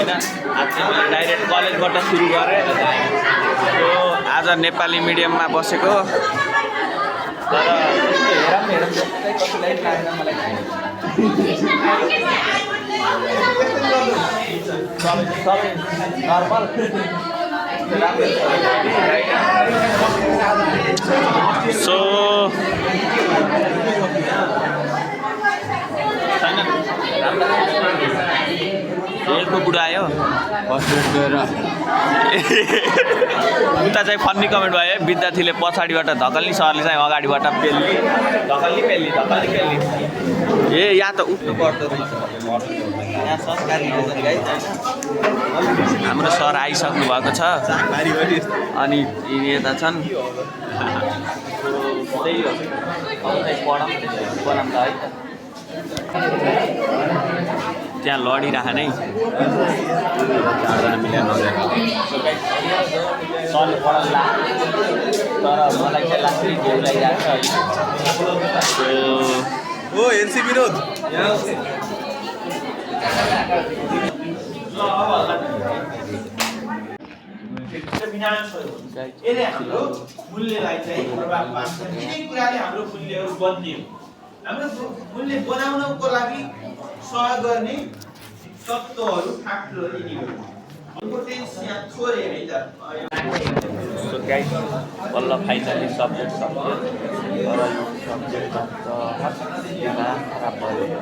होइन आज चाहिँ मैले डाइरेक्ट कलेजबाट सुरु गरेँ आज नेपाली मिडियममा बसेको तर नर्मल सो एकको बुढा आयो उता चाहिँ फन्नी कमेन्ट भयो है विद्यार्थीले पछाडिबाट धकल्नी सरले चाहिँ अगाडिबाट पेल्ली ए यहाँ त उठ्नु पर्दो यहाँ संस्कारी हाम्रो सर आइसक्नु भएको छ अनि यता छन् त्यही हो पढाउँ बनाउँदा है त त्यहाँ लडिरह नै सरले पढाउनु लाग्यो तर मलाई चाहिँ लाग्छ घेउ लागिरहेको छ ओ एनसी विनोद यसले हाम्रो मूल्यलाई चाहिँ प्रभाव पार्छ यिनै कुराले हाम्रो मूल्यहरू बन्दियो हाम्रो मूल्य बनाउनको लागि सहयोग गर्ने तत्त्वहरू फ्याक्टरहरू यिनीहरू इम्पोर्टेन्स यहाँ छोरे है त सो गाइस बल्ल फाइनली सब्जेक्ट सक्यो तर यो सब्जेक्टमा त खराब भयो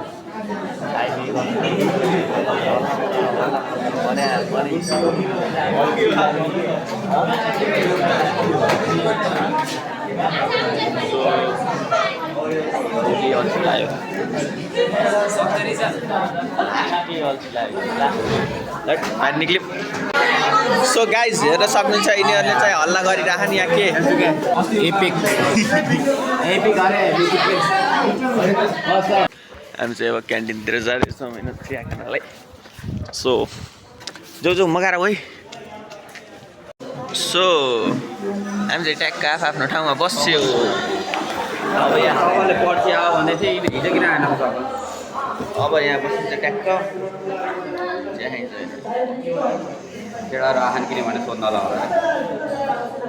निक्ल्यो सो गाइज हेर्न सक्नुहुन्छ यिनीहरूले चाहिँ हल्ला गरिराखन् यहाँ के हामी चाहिँ अब क्यान्टिनतिर जाँदैछौँ होइन चिया खानलाई सो जो मगाएर है सो हामी चाहिँ ट्याक्क आफ्नो ठाउँमा बस्यो अब यहाँ सबैले पर्सि आऊ भन्दै थियो हिजो किन आएन अब यहाँ बसिन्छ ट्याक्क चिया खाइन्छ केटाहरू आखान किने भने सोध्न होला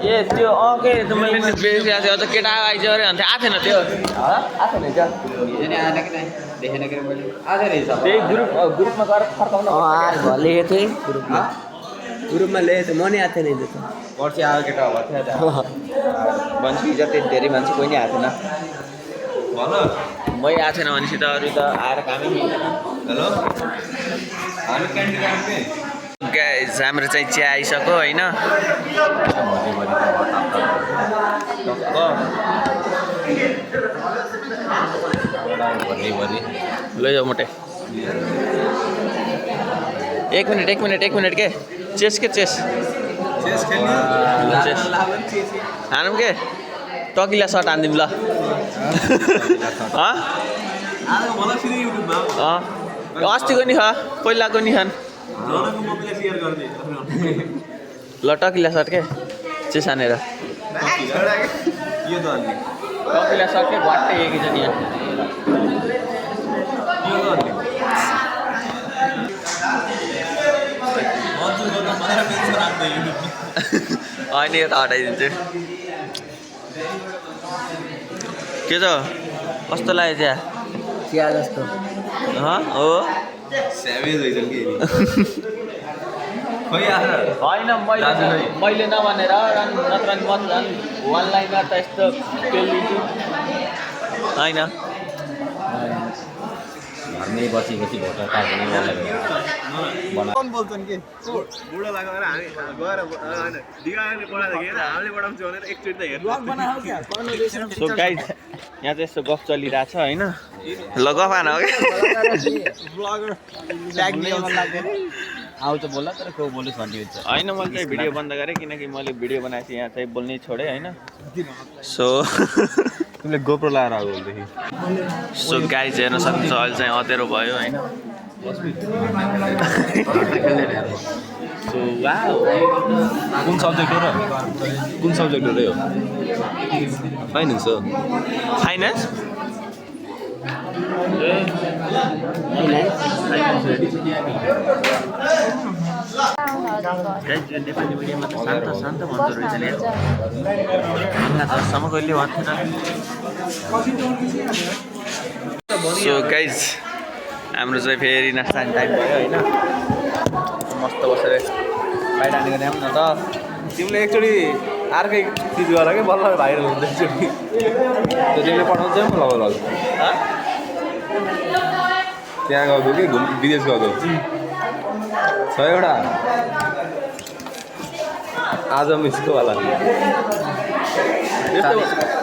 ए त्यो के मैले बेसिरहेको थिएँ अझ केटा आइज अरे भन्थ्यो आएको थिएन त्यो आएको थिएन हिजो नै आएन कि नै देखेन कि मैले आज रहेछ त्यही ग्रुपमा गएर फर्काउनु लेखेको थिएँ ग्रुपमा ल्याएको थियो म नै आएको थिएन हिजो त पर्सि आएको केटा हो थियो मान्छे हिजो त्यति धेरै मान्छे कोही नै आएको थिएन भन मै आएको थिएन भनेपछि त अरू त आएर कामै हेलो हामी क्यान्टिन आएको गाइस हाम्रो चाहिँ चिया आइसक्यो होइन लैजाऊ मोटे एक मिनट के चेस चेस हानौँ के टकिला सर्ट हानिदिउँ ल अस्तिको नि पहिलाको नि खान ल टकिला सर्ट के चेस हानेर टकिला सर्ट के घट्टै एकैचोटि यहाँ होइन यो त हटाइदिन्छु के छ कस्तो लाग्यो चिया चिया जस्तो हो स्याभेज भइसक्यो कि होइन मैले नभनेर नत्र म झन् वान लाइनमा त यस्तो पेलिन्छु होइन घरमै बसी भोटर कार्ड कम बोल्छन् के बुढो लाग्यो भने हामी गएर होइन दिगाले पढाउँदाखेरि हामीले पढाउँछु भनेर एकचोटि त हेर्नु सो गाइज यहाँ चाहिँ यस्तो गफ चलिरहेछ होइन ल गफ हान हो आउँछ बोल्ला तर को बोलोस् भन्ने हुन्छ होइन मैले चाहिँ भिडियो बन्द गरेँ किनकि मैले भिडियो बनाएपछि यहाँ चाहिँ बोल्नै छोडेँ होइन सो तिमीले गोप्रो लगाएर आऊ बोल्देखि सो गाइज हेर्न सक्नुहुन्छ अहिले चाहिँ अँधेरो भयो होइन सो वाउ कुन सब्जेक्ट हो र कुन सब्जेक्ट हो र यो फाइनेन्स हो फाइनेन्स गाइस यो नेपाली मिडियममा त शान्त शान्त भन्दो रहेछ नि यहाँसम्म कहिले भन्थेन सो गाइस हाम्रो चाहिँ फेरि नास्ता टाइम भयो होइन मस्त बसेर बाहिर हानेको ल्याउँ न त तिमीले एकचोटि अर्कै चिज गर कि बल्ल भाइरल हुन्छ एकचोटि त्यो तिमीले पठाउँछ नि ल त्यहाँ गएको कि विदेश गएको 6वटा आज मिसको होला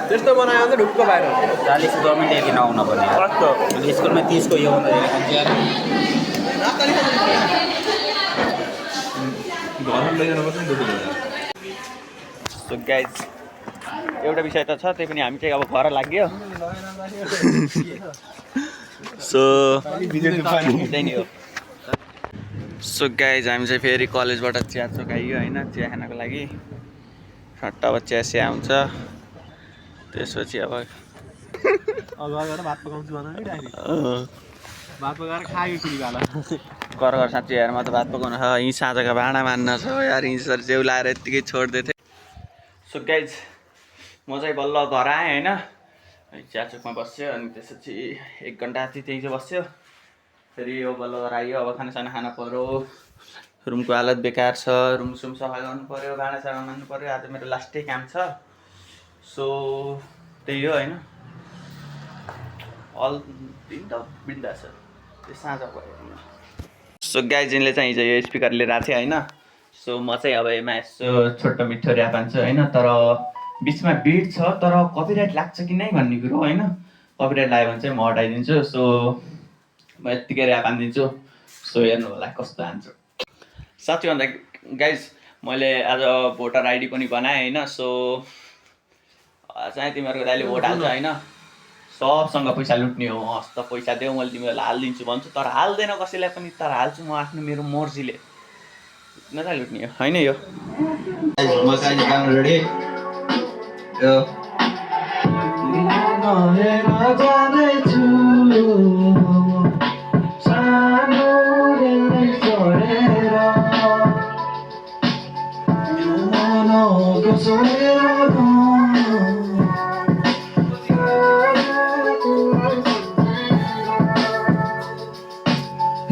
त्यस्तो बनायो भने ढुक्क भाइरल 40 गभर्मेन्ट एक नआउन पर्ने स्कुलमा 30 को यो घरमा लैजानुपर्छ नि ढुक्क सो गाइज एउटा विषय त छ त्यही पनि हामी चाहिँ अब घर लाग्यो सो त्यही नै हो सो गाइज हामी चाहिँ फेरि कलेजबाट चिया चोकाइयो होइन चिया खानको लागि सट्ट अब चिया स्या हुन्छ त्यसपछि अब भात पकाउँछु भन नि भात पकाएर खायो कुली भाला घर साँच्ची यार म त भात पकाउनु छ यहीँ साँझका भाँडा मान्न छ यार यहीँ सर च्याउ लाएर यत्तिकै छोडिदिएको थिएँ सो गाइज म चाहिँ बल्ल घर आएँ होइन चियाचोकमा बस्यो अनि त्यसपछि 1 घन्टा जति त्यहीँ चाहिँ बस्यो फेरि यो बल्ल घर आइयो अब खानासाना खानु पऱ्यो रुमको हालत बेकार छ रुमसुम सफा गर्नु पऱ्यो भाँडासाँडा मान्नु पऱ्यो आज मेरो लास्टै काम छ सो त्यही हो होइन अल दिन त बिन्दा छ त्यो साँझ भयो सो गाइजिनले चाहिँ हिजो यो स्पिकर लिएर आएको थिएँ होइन सो म चाहिँ अब यसमा यसो छोटो मिठो ऱ्याप हान्छु होइन तर बिचमा बिट छ तर कपिराइट लाग्छ कि नै भन्ने कुरो होइन कपिराइट लाग्यो भने चाहिँ म हटाइदिन्छु सो म यत्तिकै ऱ्याप हानिदिन्छु सो हेर्नु होला कस्तो हान्छु साँच्चै भन्दा गाइज मैले आज भोटर आइडी पनि बनाएँ होइन सो चाहिँ तिमीहरूको दाइले भोट हाल्छ होइन सबसँग पैसा लुट्ने हो हस् त पैसा देऊ मैले तिमीहरूलाई हालिदिन्छु भन्छु तर हाल्दैन कसैलाई पनि तर हाल्छु म आफ्नो मेरो मर्जीले लुट्न त लुट्ने हो होइन यो म चाहिँ गाउनु रेडी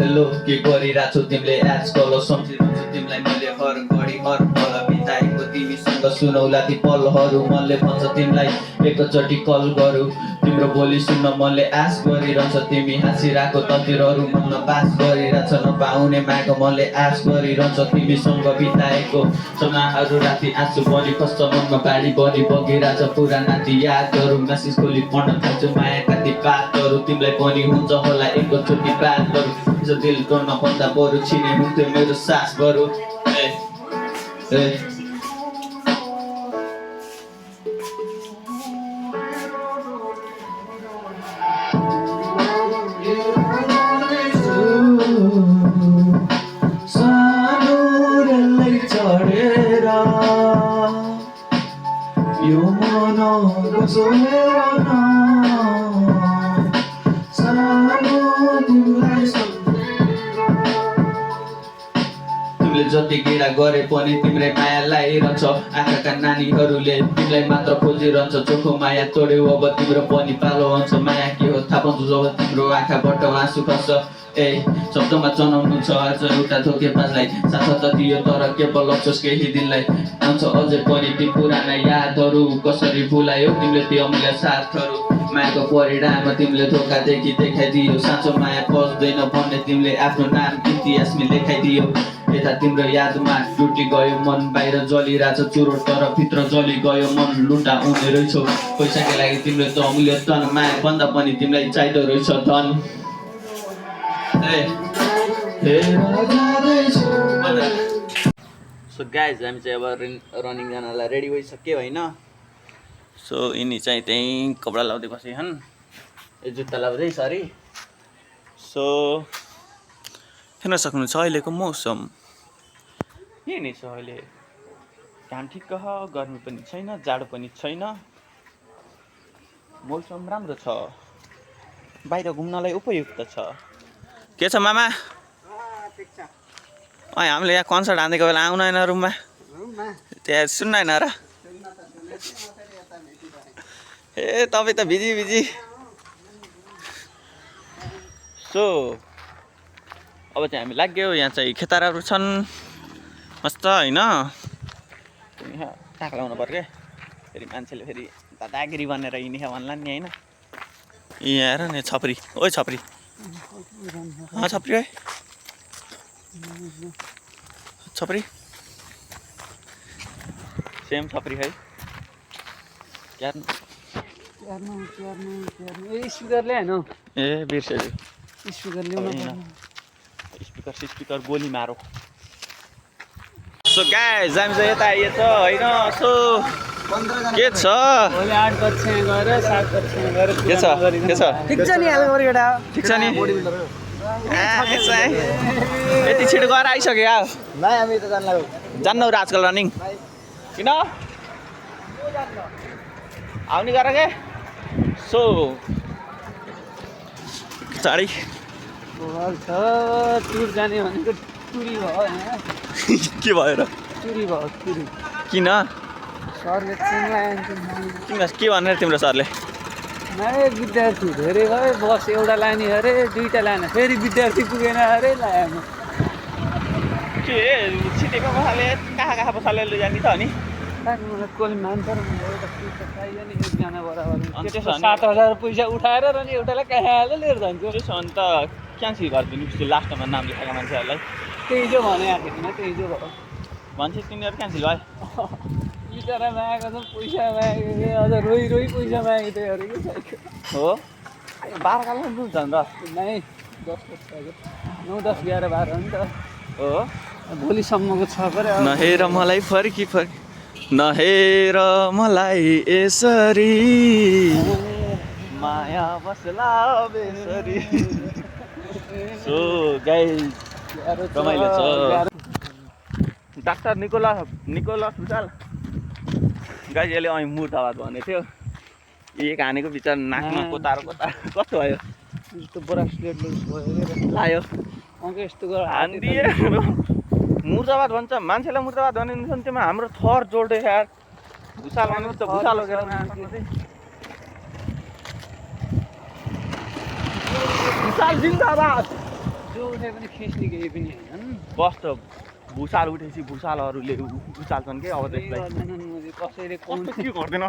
हेलो के गरिरहेको छौ तिमीले आजकल सम्झिरहन्छु तिमीलाई मैले हर घडी हर पल बिताएको तिमीसँग सुनौला ती पलहरू मनले भन्छ तिमीलाई एकचोटि कल गरौँ तिम्रो बोली सुन्न मनले आश गरिरहन्छ तिमी हाँसिरहेको तस्बिरहरू मनमा बास गरिरहेछ नपाउने माग मनले आश गरिरहन्छ तिमीसँग बिताएको समाहरू राति आँसु बढी खस्छ मनमा बाढी बढी बगिरहेछ पुराना ती यादहरू मेसेज खोली पढ्न थाल्छु मायाका ती बातहरू तिमीलाई पनि हुन्छ होला एकचोटि बात गरौँ दिल गर्न भन्दा बरु छिने हुन्थ्यो मेरो सास बरु सानोलाई चढेर यो मन गसोएर जति गिरा गरे पनि तिम्रै माया लागिरहन्छ आँखाका नानीहरूले तिमीलाई मात्र खोजिरहन्छ चोखो माया तोड्यौ अब तिम्रो पनि पालो हुन्छ माया के हो थाहा पाउँछु जब तिम्रो आँखाबाट आँसु खस्छ ए शब्दमा चनाउनु छ आज एउटा धोकेबाजलाई साथ त दियो तर केवल अफसोस केही दिनलाई आउँछ अझै पनि ती पुराना यादहरू कसरी भुलायो तिमीले ती अमूल्य साथहरू मायाको परिणाम तिमीले धोका देखाइदियो साँचो माया पस्दैन भन्ने तिमीले आफ्नो नाम इतिहासमा लेखाइदियो यता तिम्रो यादमा टुटी गयो मन बाहिर जलिरहेछ चुरो तर भित्र जलि गयो मन लुटा हुने रहेछौ पैसाको लागि तिमीले त अमूल्य धन माया भन्दा पनि तिमीलाई चाहिँदो रहेछ धन सो गाइज हामी चाहिँ अब रनिङ जानलाई रेडी भइसक्यो होइन सो यिनी चाहिँ त्यहीँ कपडा लाउँदै बसे छन् यो जुत्ता लाउँदै सरी सो हेर्न सक्नुहुन्छ अहिलेको मौसम यही नै छ अहिले घाम ठिक्क छ गर्मी पनि छैन जाडो पनि छैन मौसम राम्रो छ बाहिर घुम्नलाई उपयुक्त छ के छ मामा हामीले यहाँ कन्सर्ट हानेको बेला आउनु होइन रुममा त्यहाँ सुन्न होइन र ए तपाईँ त बिजी बिजी सो अब चाहिँ हामी लाग्यो यहाँ चाहिँ खेताराहरू छन् मस्त होइन यहाँ ताक लाउनु पर्यो क्या फेरि मान्छेले फेरि दादागिरी बनेर हिँडेको भन्ला नि होइन यहाँ हेर नि छपरी ओइ छपरी छपरी है छपरी सेम छपरी है स्पिकरले होइन ए बिर्सेँ स्पिकर ल्याउनु स्पिकर गोली मारो सो गाइस हामी चाहिँ यता आइएछ होइन सो के छ भोलि 8 कक्षा गएर 7 कक्षा गएर के छ ठिक छ नि हालको केटा ठिक छ नि यति छिटो गएर आइसक्यो यार भाइ हामी त जान्ला जान्नौ र आजकल रनिङ किन आउने गर के सो चाँडै छ टुर जाने भनेको टुरी भयो यहाँ के भयो र टुरी भयो टुरी किन सरले चिन्लायो किन के भनेर तिम्रो सरले नयाँ विद्यार्थी धेरै भयो बस एउटा लाने अरे दुईवटा लाने फेरि विद्यार्थी पुगेन अरे लाएन के छिटेको बसाले कहाँ बसाले लैजाने त अनि कसले मान्छ र एउटा पैसा चाहियो नि एकजना बराबर अनि त्यसो भने 7,000 पैसा उठाएर र नि एउटालाई कहाँ हालेर लिएर जान्छु त्यसो भने त क्यान्सल गरिदिनु पछि लास्टमा नाम लेखाएको मान्छेहरूलाई त्यही जो भने आखिरमा त्यही जो भयो भन्छ तिनीहरू क्यान्सल भयो बिचरा मागेको छ पैसा मागेको अझ रोइ पैसा मागेको थियो अरे कि हो 12 कालमा दुध झन् र नै 10 बज्यो 9 10 11 12 हो नि त हो भोलिसम्मको छ परे नहेर मलाई फर्की नहेर मलाई यसरी माया बसला बेसरी सो गाइस रमाइलो छ डाक्टर निकोलस भुसाल गाइस यसले अहिले मुर्दाबाद भनेको थियो एक हानेको बिचरा नाकमा कोतारो कस्तो भयो यस्तो ब्रासलेट भयो लायो अन्त यस्तो गरेर हानिदिए मुर्दाबाद भन्छ मान्छेलाई मुर्दाबाद भने त्यसमा हाम्रो थर जोड्यो यार भुसाल भनेको त भुसाल हो भुसाल जिन्दाबाद जो उठे पनि खिच्ने केही पनि होइन बस त भुसाल उठेपछि भुसालहरूले उचाल्छन् के अब त्यसलाई कसैले कस्तो के गर्दैन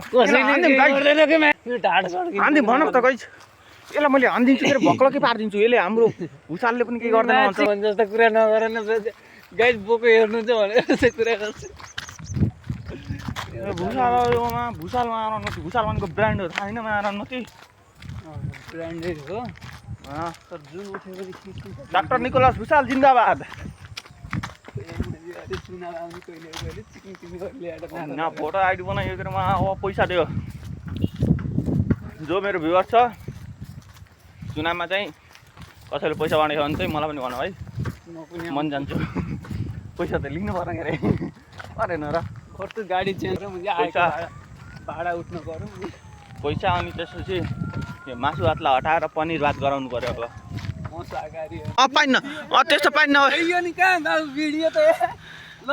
हान्दै भन त गाइस यसलाई मैले हानिदिन्छु के भक्लकै पारिदिन्छु यसले हाम्रो भुसालले पनि केही गर्दैन भन्छ जस्तो कुरा नगर न गाइस बोको हेर्नु चाहिँ भनेर यस्तो कुरा गर्छ भुसालमा आएर भुसाल भनेको ब्रान्ड हो थाहा होइन आएर नति ब्रान्डेड हो तर जुन उठेपछि खिच्नु डाक्टर निकोलस भुसाल जिन्दाबाद न फोटो आइडी बनाइयो के अब पैसा दियो जो मेरो भ्युवर छ चुनावमा चाहिँ कसैले पैसा बाँडेको भने चाहिँ मलाई पनि भन है मन जान्छु पैसा त लिनु पर्ने अरे परेन र खर्च गाडी चेन्ज पैसा भाडा उठ्नु पर्यो पैसा अनि त्यसपछि यो मासु भातलाई हटाएर पनिर भात गराउनु पर्यो अब शाकाहारी पाइन्न त्यस्तो पाइन्न यो नि कहाँ भिडियो त ल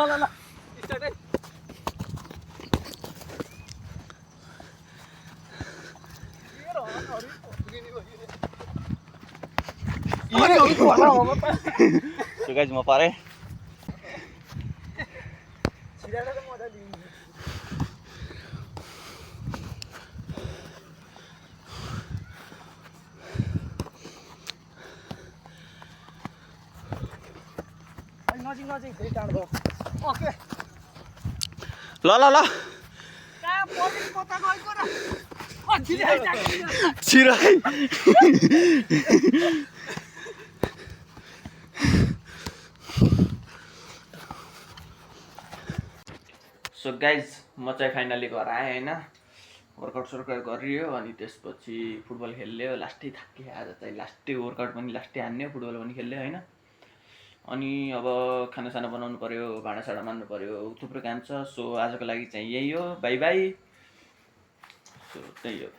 स्टार्ट है So guys, mau pare. Lo. Cirai. So guys म चाहिँ फाइनली घर आएँ होइन वर्कआउट गरियो अनि त्यसपछि फुटबल खेल्यो लास्टै थाकेँ आज चाहिँ लास्टै वर्कआउट पनि लास्टै हान्यो फुटबल पनि खेल्यो होइन अनि अब खानासाना बनाउनु पर्यो भाँडासाँडा मान्नु पर्यो थुप्रो काम छ सो आजको लागि चाहिँ यही हो बाई बाई सो त्यही हो